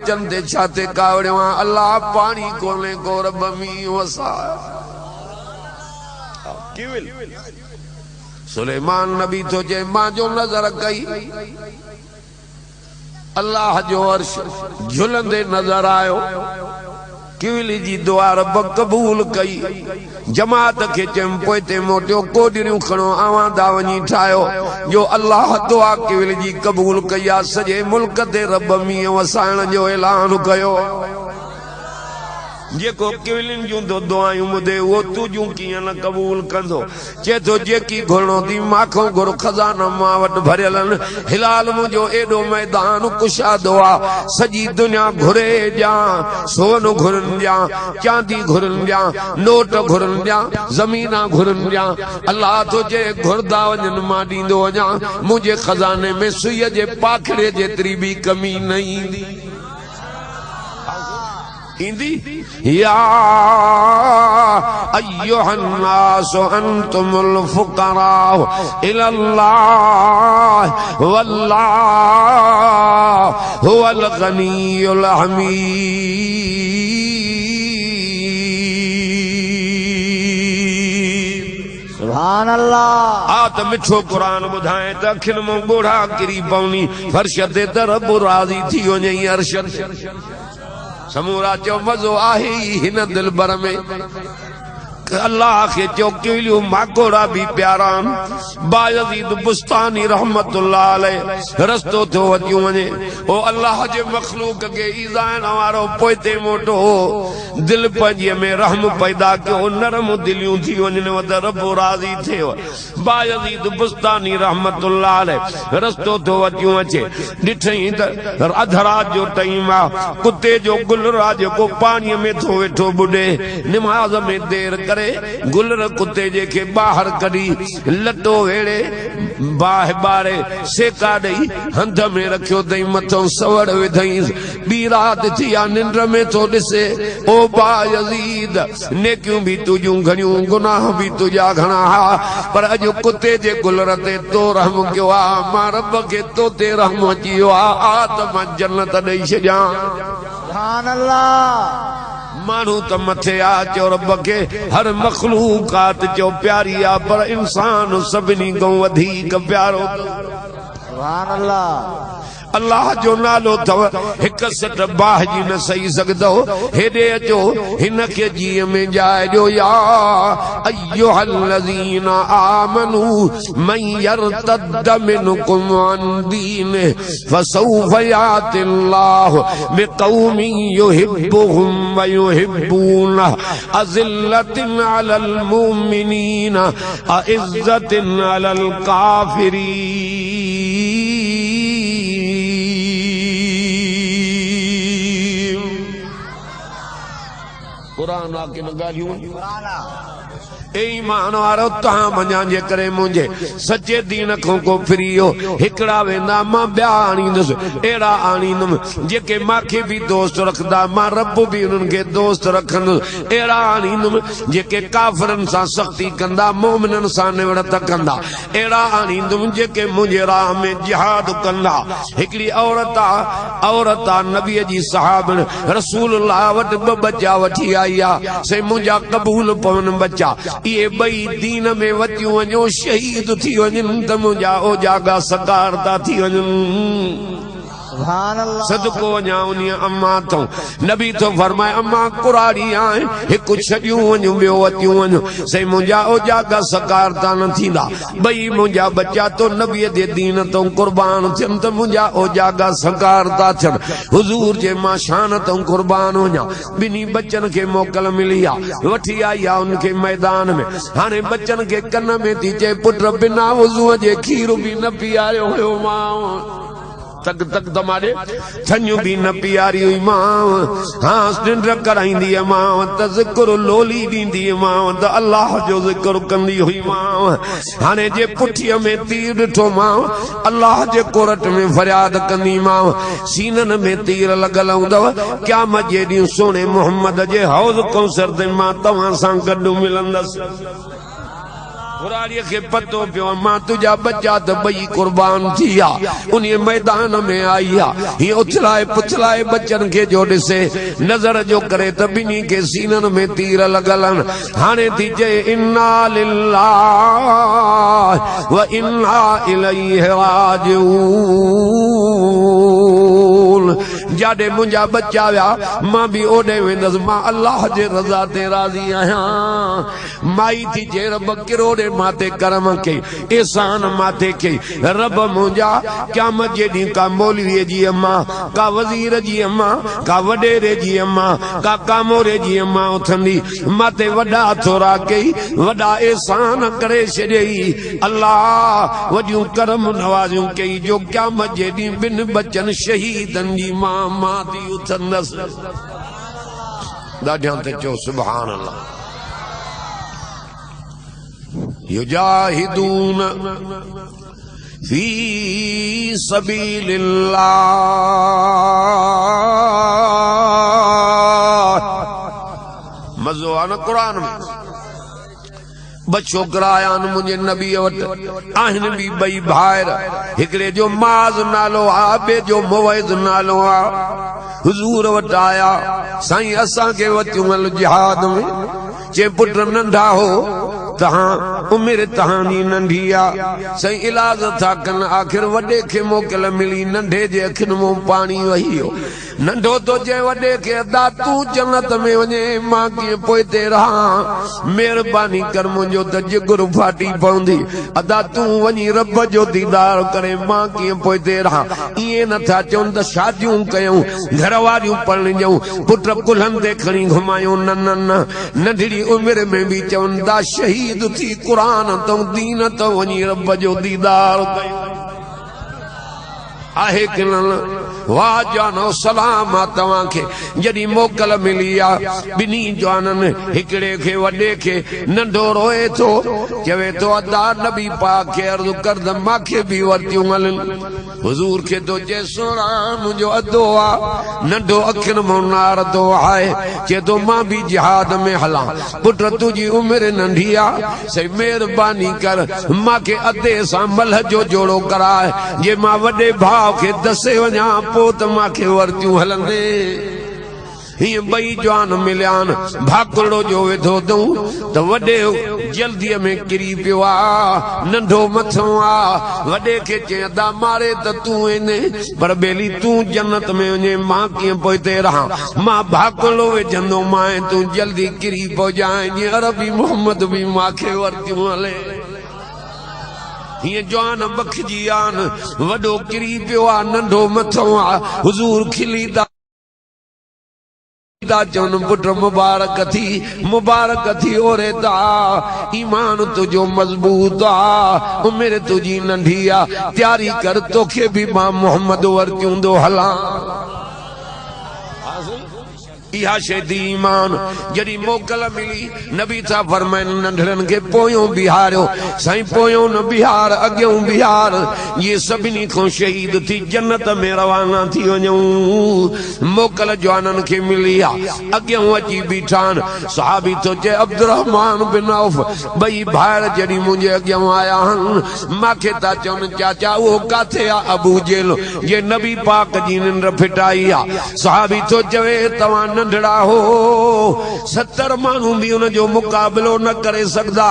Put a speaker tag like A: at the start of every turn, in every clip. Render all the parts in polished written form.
A: चंदे छाते कावड़िया अल्लाह पानी कोने को रब मी वसा सुलेमान नबी तो जे मां जो नजर कई अल्लाह जो अर्श झुलंदे नजर आयो किवली जी दुआ रब कबूल कई जमात के चम पोते मोटियो कोडिरियूं खणो आवांदा वनी ठायो जो अल्लाह दुआ किवली जी कबूल कया सजे मुल्क ते रब मी वसाइण जो ऐलान कयो जेको किवलिन जूं दुआयूं ॿुधे वो तुजूं कीअं न कबूल कंदो चे तो जेकी घुरणो थी माखो घुर खजाना मां वटि भरियल हिलाल मुंहिंजो एॾो मैदान कुशादो आ सॼी दुनिया घुरे ॾियां सोन घुरनि ॾियां चांदी घुरनि ॾियां नोट घुरनि ॾियां ज़मीना घुरनि ॾियां अल्लाह तो जे घुरदा वञनि मां ॾींदो वञां मुंहिंजे खज़ाने में सुईअ जे पाखड़े जेतिरी बि कमी न ईंदी या अय्युहन्नास अंतुमुल फुकरा इलल्लाह वल्लाहु हुवल गनियुल हमीद
B: सुभान अल्लाह
A: आत मिठो कुरान ॿुधाए त अखियुनि मां ॻोढ़ा किरी पवनी फर्श ते त रब राज़ी थी वञे अर्श समूरा चो मज़ो आहे हिन दिलबर में अल्लाह के चो किवलियूं माकोड़ा भी प्यारान बायज़ीद बुस्तानी रहमतुल्लाह अलैह रस्तो थो वधियो वञे ओ अल्लाह जे मखलूक के ईज़ाइण वारो पोइते मोटो दिल पंहिंजीअ में रहम पैदा कयो नरम दिलियूं थी वञनि त रब राज़ी थियो बायज़ीद बुस्तानी रहमतुल्लाह अलैह रस्तो थो वधियो अचे ॾिठई त अधरात जो टाइम आ कुत्ते जो गुलरा जेको पाणीअ में थो वेठो बुॾे निमाज़ में देर करे गुलर कुत्ते जेके बाहर कढी लटो वेड़े बाह बारे सेका ॾेई हंध में रखियो तई मथों सवड़ विधई ॿी रात थी आ निंड में थो ॾिसे ओ बायज़ीद नेकियूं भी तुजूं घणियूं गुनाह भी तुजा घणा पर अॼु कुत्ते जे गुलर ते तो रहम कयो आ मां रब खे तो ते रहम अची वियो आ त मां जन्नत ॾेई छॾियां
B: सुभान अल्लाह
A: मानू तो मथे आ चो रब के हर मखलूकात चो प्यारी आ पर इंसान सभिनी को वधीक प्यारो
B: सुभान अल्लाह
A: अल्लाह जो नालो थव हिक सट बाह जी न सही सघंदो हेॾे अचो हिन खे जीअ में जाए ॾियो या अय्युहल्लज़ीना आमनू मन यर्तद मिनकुम अन दीनिहि फसौफ यातिल्लाहु बिक़ौमिन युहिब्बुहुम व युहिब्बूनहु अज़िल्लतिन अलल मुमिनीना अइज़्ज़तिन अलल काफिरीन कुरान आके न गालियूं ए ईमान वारो तहां मञा जे करे मुंहिंजे सचे दीन खां को फिरियो हिकड़ा वेंदा मां ॿिया आणींदुसि अहिड़ा आणींदुमि जेके मांखे बि दोस्त रखंदा मां रब बि उन्हनि खे दोस्त रखंदुसि अहिड़ा आणींदुमि जेके काफ़िरनि सां सख़्ती कंदा मोमिननि सां निवड़त कंदा अहिड़ा आणींदुमि जेके मुंहिंजे राह में जिहाद कंदा हिकिड़ी औरत आ नबीअ जी साहबिन रसूलुल्लाह वटि ॿ बच्चा वठी आई आ से मुंहिंजा क़बूल पवनि बच्चा ये बई दीन में वतियूं वञो शहीद थी वञनि त मुंहिंजा ओजागा सकार था थी वञनि सदको वञा उन अम्मा तो नबी तो फरमाए अम्मा कुराड़ी आहे हिकु छॾियूं वञूं ॿियो वतियूं वञूं सही मुंहिंजा ओजागा सकार था न थींदा ॿई मुंहिंजा बच्चा तो नबीअ जे दीन तो कुर्बान थियनि त मुंहिंजा ओजागा सकार था थियनि हुजूर जे मां शान तो कुर्बान वञा ॿिन्ही बच्चनि खे मोकल मिली आहे वठी आई आहे उनखे मैदान में हाणे बच्चनि खे कन में थी चए पुट बिना वज़ूअ जे खीर बि न पीआरियो हुयो मां तक तक दमारे थन्यू भी न पियारी हुई मां हाँ निंड कराईंदी मां त ज़िक्र लोली ॾींदी मां त अल्लाह जो ज़िक्र कंदी हुई मां हाणे जे पुठीअ में तीर ॾिठो मां अल्लाह जे कोरट में फरियाद कंदी मां सीनन में तीर लॻल हूंदव क़यामत जे ॾींहुं सोने मोहम्मद जे हौज़ कौसर ते मां तव्हां सां गॾु मिलंदसि बुराड़ीअ खे पतो पियो मां तुझा बच्चा त ॿई कुर्बान थी विया उन मैदान में आई आहे हीअं उथलाए पुथलाए बच्चनि खे जो ॾिसे नज़र जो करे त ॿिन्ही खे सीननि में तीर लॻल आहिनि हाणे थी चए इन्ना लिल्लाह व इन्ना इलैहि राजिऊन जाॾे मुंहिंजा बच्चा विया मां बि ओॾे वेंदुसि मां अल्लाह जे रज़ा ते राज़ी आहियां माई थी चए रब किरोड़े माते करम कई एहसान माते कई रब मुंहिंजा क़यामत जे ॾींहुं का मौलवीअ जी अम्मा का वज़ीर जी अम्मा का वॾेरे जी अम्मा का कामोरे जी अम्मा उथंदी माते वॾा थोरा कई वॾा एहसान करे छॾियई अल्लाह वॾियूं करम नवाज़ियूं कई जो क़यामत जे ॾींहुं ॿिनि बचनि शहीदनि जी मां थी उथंदसि ॾाढियां ते चओ सुभान अल्लाह युजाहिदून फी सबीलिल्लाह मज़ो आहे न क़ुरान में ब छोकरा आया आहिनि मुंहिंजे नबीअ वटि आहिनि बि ॿई भाइर हिकिड़े जो माज़ नालो आहे ॿिए जो मुवैज़ नालो आहे हुज़ूर वटि आया साईं असांखे वतियूं हल जिहाद में जे पुट नंढा हो तहां उमिरि तहांजी नंढी आहे साईं इलाज था कनि आख़िर वॾे खे मोकल मिली नंढे जे अखियुनि मां पाणी वही वियो नंढो तो चए वॾे खे अदा तूं जन्नत में वञे मां कीअं पोइते रहां महिरबानी कर मुंहिंजो त जिगर फाटी पवंदी अदा तूं वञी रब जो दीदार करे मां कीअं पोइते रहां ईअं नथा चवनि त शादियूं कयूं घर वारियूं परिणियूं पुट कुल्हनि ते खणी घुमायूं न न न नंढड़ी उमिरि में बि चवनि था शहीद थी क़ुरान तो दीन तो वञी रब जो दीदार कयूं आहे कि न वाह जानो सलाम आ तव्हांखे जॾहिं मोकल मिली आहे ॿिन्ही जवाननि हिकिड़े खे वॾे खे नंढो रोए थो चवे थो अदा नबी पाक खे अर्ज़ु कर त मूंखे बि वरितियूं हलनि हुज़ूर खे तो चए सोना मुंहिंजो अदो आहे नंढो अखियुनि मां नारदो आहे चए थो मां बि जिहाद में हलां पुट तुंहिंजी उमिरि नंढी आहे सही महिरबानी कर मूंखे अधे सां मल्ह जो जोड़ो कराए जे मां वॾे भाउ खे दसे वञा पोइ त मूंखे वरितियूं हलंदे हीअं ॿई जवान मिलिया आहिनि भाकुड़ो जो वेठो अथऊं त वॾे जल्दीअ में किरी पियो आहे नंढो मथो आहे वॾे खे चए अदा मारे त तूं वञे पर बेली तूं जन्नत में वञे मां कीअं पोइते रहां मां भाकुड़ो विझंदो मां तूं जल्दी किरी पहुचाए जीअं अरबी मोहम्मद बि मूंखे वरितियूं हले हीअं जवान बखजी आहिनि वॾो किरी पियो आहे नंढो मथो आहे हुज़ूर खिली चवनि पुट मुबारक थी ओरे ता ईमान तुंहिंजो मज़बूत आहे उमिरि तुंहिंजी नंढी आहे तयारी कर तोखे बि मां मोहम्मद वरितियूं थो हलां इहा शइ ईमान जॾहिं मोकल मिली नबी था फरमाइनि नंढड़नि खे पोयों बिहारियो साईं पोयों न बिहार अॻियों बिहार ये सभिनी खां शहीद थी जन्नत में रवाना थी वञूं मोकल जवाननि खे मिली आहे अॻियों अची बीठा आहिनि सहाबी थो चए अब्दुर्रहमान बिन औफ ॿई भाइर जॾहिं मुंहिंजे अॻियां आया आहिनि मूंखे था चवनि चाचा उहो किथे आहे अबू जेल जे नबी पाक जी निंड फिटाई आहे सहाबी थो चवे तव्हां नंढड़ा हो 70 माण्हू भी उन जो मुकाबलो न करे सकदा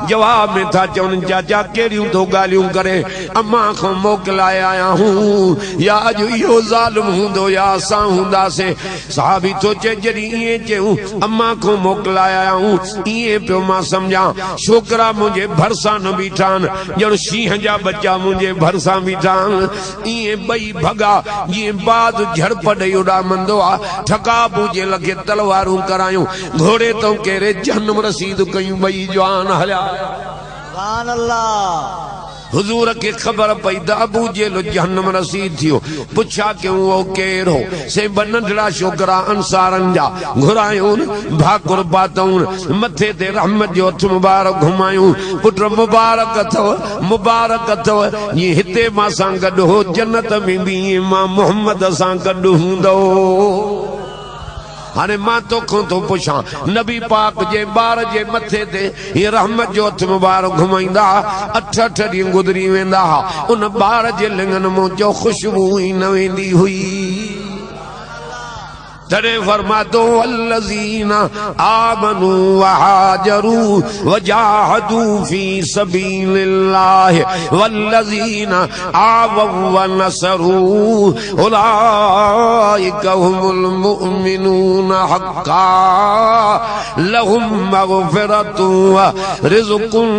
A: जवाब में था चवनि चाचा कहिड़ियूं तो ॻाल्हियूं करे अम्मा खां मोकिलाए आया हूं या अॼु इहो ज़ालिम हूंदो या असां हूंदासीं साहबी थो चए जॾहिं ईअं चयूं अम्मा खां मोकिलाए आया हूं ईअं पियो मां सम्झां छोकिरा मुंहिंजे भरिसां न बीठा आहिनि ॼण शींहं जा बच्चा मुंहिंजे भरिसां बीठा आहिनि ईअं ॿई भॻा जीअं बाज़ झड़प ॾेई उॾामंदो आहे ठका पूजे लॻे तलवारूं करायूं घोड़े तो कहिड़े जहन्नम रसीद कयूं ॿई जवान हलिया
B: सुभान अल्लाह
A: हुजूर के खबर पई त अबू जेल जहन्नम रसीद थियो पुछा क्यों वो केर हो से नंढड़ा छोकरा अंसारन जा घुरायूं भाकुर पातऊं मथे ते रहमत जो हथ मुबारक घुमायूं पुट मुबारक अथव ये हिते मां सां गॾु हो जन्नत में भी मां मोहम्मद सां गॾु हूंदो हाने मां तोखों तो पुछां नबी पाक जे बार जे मथे ते ये रहमत जो हथ मुबारक घुमाइंदा 8 ॾींहं गुज़री वेंदा उन बार जे लिंगन मुंह जो खुशबू ही न वेंदी हुई तड़े फरमातो वल्लज़ीना आमनू वहाजरू वजाहदू फी सबीलिल्लाह वल्लज़ीना आवव वनसरू उलाइका हुमुल मुमिनून हक्का लहुम मग़फ़िरतुन व रिज़्क़ुन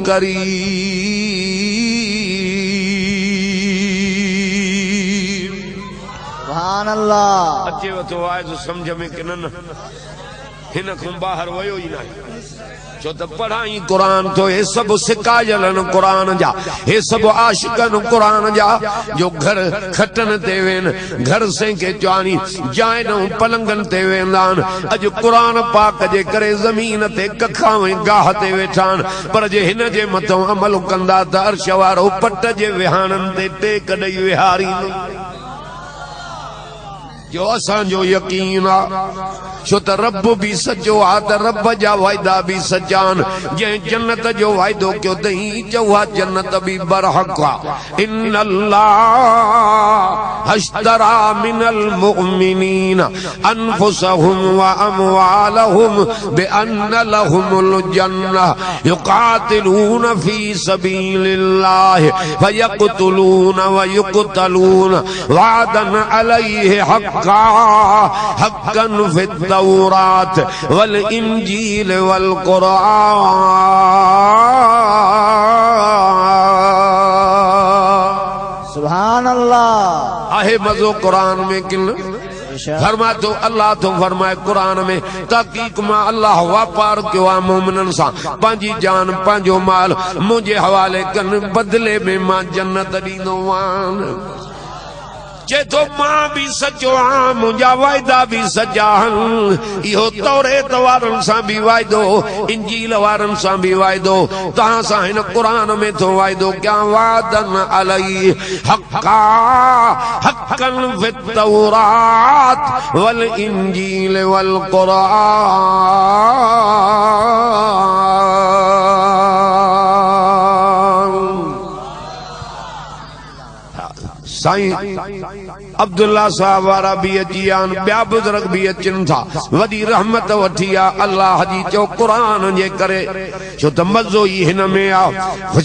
A: करीम
B: सुभान अल्लाह
A: अचे तो आए तो समझ में कि न हिन खां बाहर वयो ही ना छो त पढ़ाई कुरान तो ये सब सिकायलन कुरान जा ये सब आशिकन कुरान जा जो घर खटन ते वेन घर से के जानी जाए न पलंगन ते वेंदान अज कुरान पाक जे करे जमीन ते कखा में गाह ते वेठान पर जे हिन जे मथों अमल कंदा त अर्श वारो पट जे विहाणन ते टेक ॾेई विहारी जो असां जो यकीन आ छो त रब भी सचो आ त रब जा वायदा भी सचान जे जन्नत जो वायदो कयो तई चवा जन्नत भी बरहक आ इन अल्लाह अश्तरा मिनल मुमिनीन अनफुसहुम व अमवालहुम बिअन्न लहुमुल जन्नह युकातिलून फी सबीलिल्लाह फयक़तुलून व युक़तलून वादन अलैहि हक्कन फित तौरात वल इंजील वल कुरान
B: सुभान अल्लाह
A: आहे मज़ो कुरान में किन फरमा तो अल्लाह तो फरमाए कुरान में तहकीक मां अल्लाह वापार कयो आ मोमिनन सां पंहिंजी जान पंहिंजो माल मुंहिंजे हवाले कन बदले में मां जन्नत ॾींदो आहियां जे तो मां भी सचो आ मुंहिंजा वायदा भी सचा आहिनि इहो तौरेत वारनि सां भी वायदो इंजील वारनि सां भी वायदो तव्हां सां हिन कुरान में थो वायदो कयां वादन अलैहि हक्का हक्कन फित तौरात वल इंजील वल साईं अब्दुल्ला साहब वारा भी अची आन ॿिया बुज़ुर्ग भी अचनि था वॾी रहमत वठी आ अल्लाह जी चो कुरान जे करे छो त मज़ो ई हिन में आ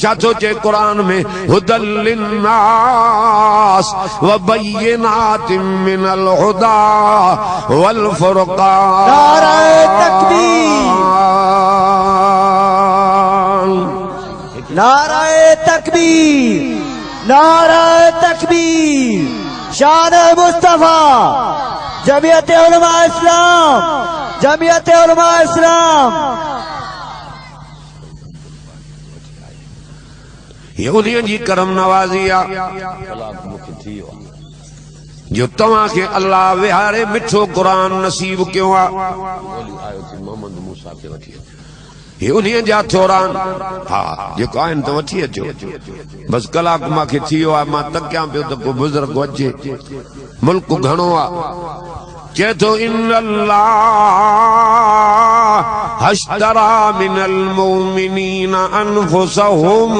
A: छा थो चए कुरान में हुदल लिन्नास व बय्यिनातिन मिनल हुदा वल फुरक़ान
B: नारे तकबीर नारे तकबीर नारे तकबीर शान मुस्तफा जमीयत उलमा इस्लाम जमीयत उलमा इस्लाम
A: ये उन्हीं जी करम नवाजी आ जो तव्हां खे अल्लाह विहारे मिठो कुरान नसीब कयो आ मोहम्मद मूसा खे वठी ये उन्हीं जा थोरा हा जेको आहिनि त वठी अचो बस कलाक मूंखे थी वियो आहे मां तकियां पियो त को बुज़ुर्ग अचे मुल्क घणो आहे चए थो इन अल्लाह अश्तरा मिनल मुमिनीन अनफुसहुम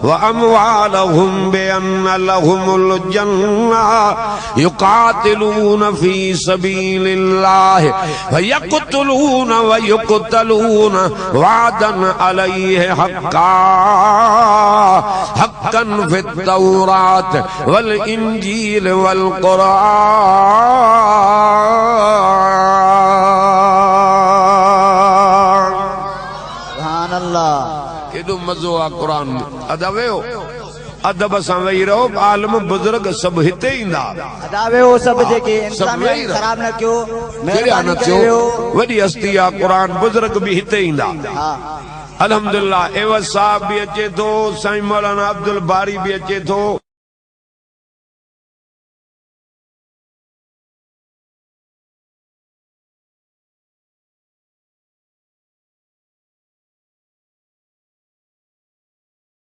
A: व अमवालहुम बिअन्न लहुमुल जन्नह युकातिलून फी सबीलिल्लाह फयक़तुलून व युक़तलून वादन अलैहि हक्का हक्कन फित तौरात वल इंजील वल कुरान
B: सुभान अल्लाह
A: केॾो मज़ो आहे कुरान में अदब अदब सां वेही रहो आलम बुज़ुर्ग सभु हिते ईंदा
B: अदावे वो सब जेके इंसानियत खराब न कयो
A: मेहरबानी कयो वॾी हस्ती आहे कुरान बुज़ुर्ग भी हिते ईंदा अल्हम्दुलिल्लाह एवज़ साहब भी अचे थो साईं मौलाना अब्दुल बारी भी अचे थो।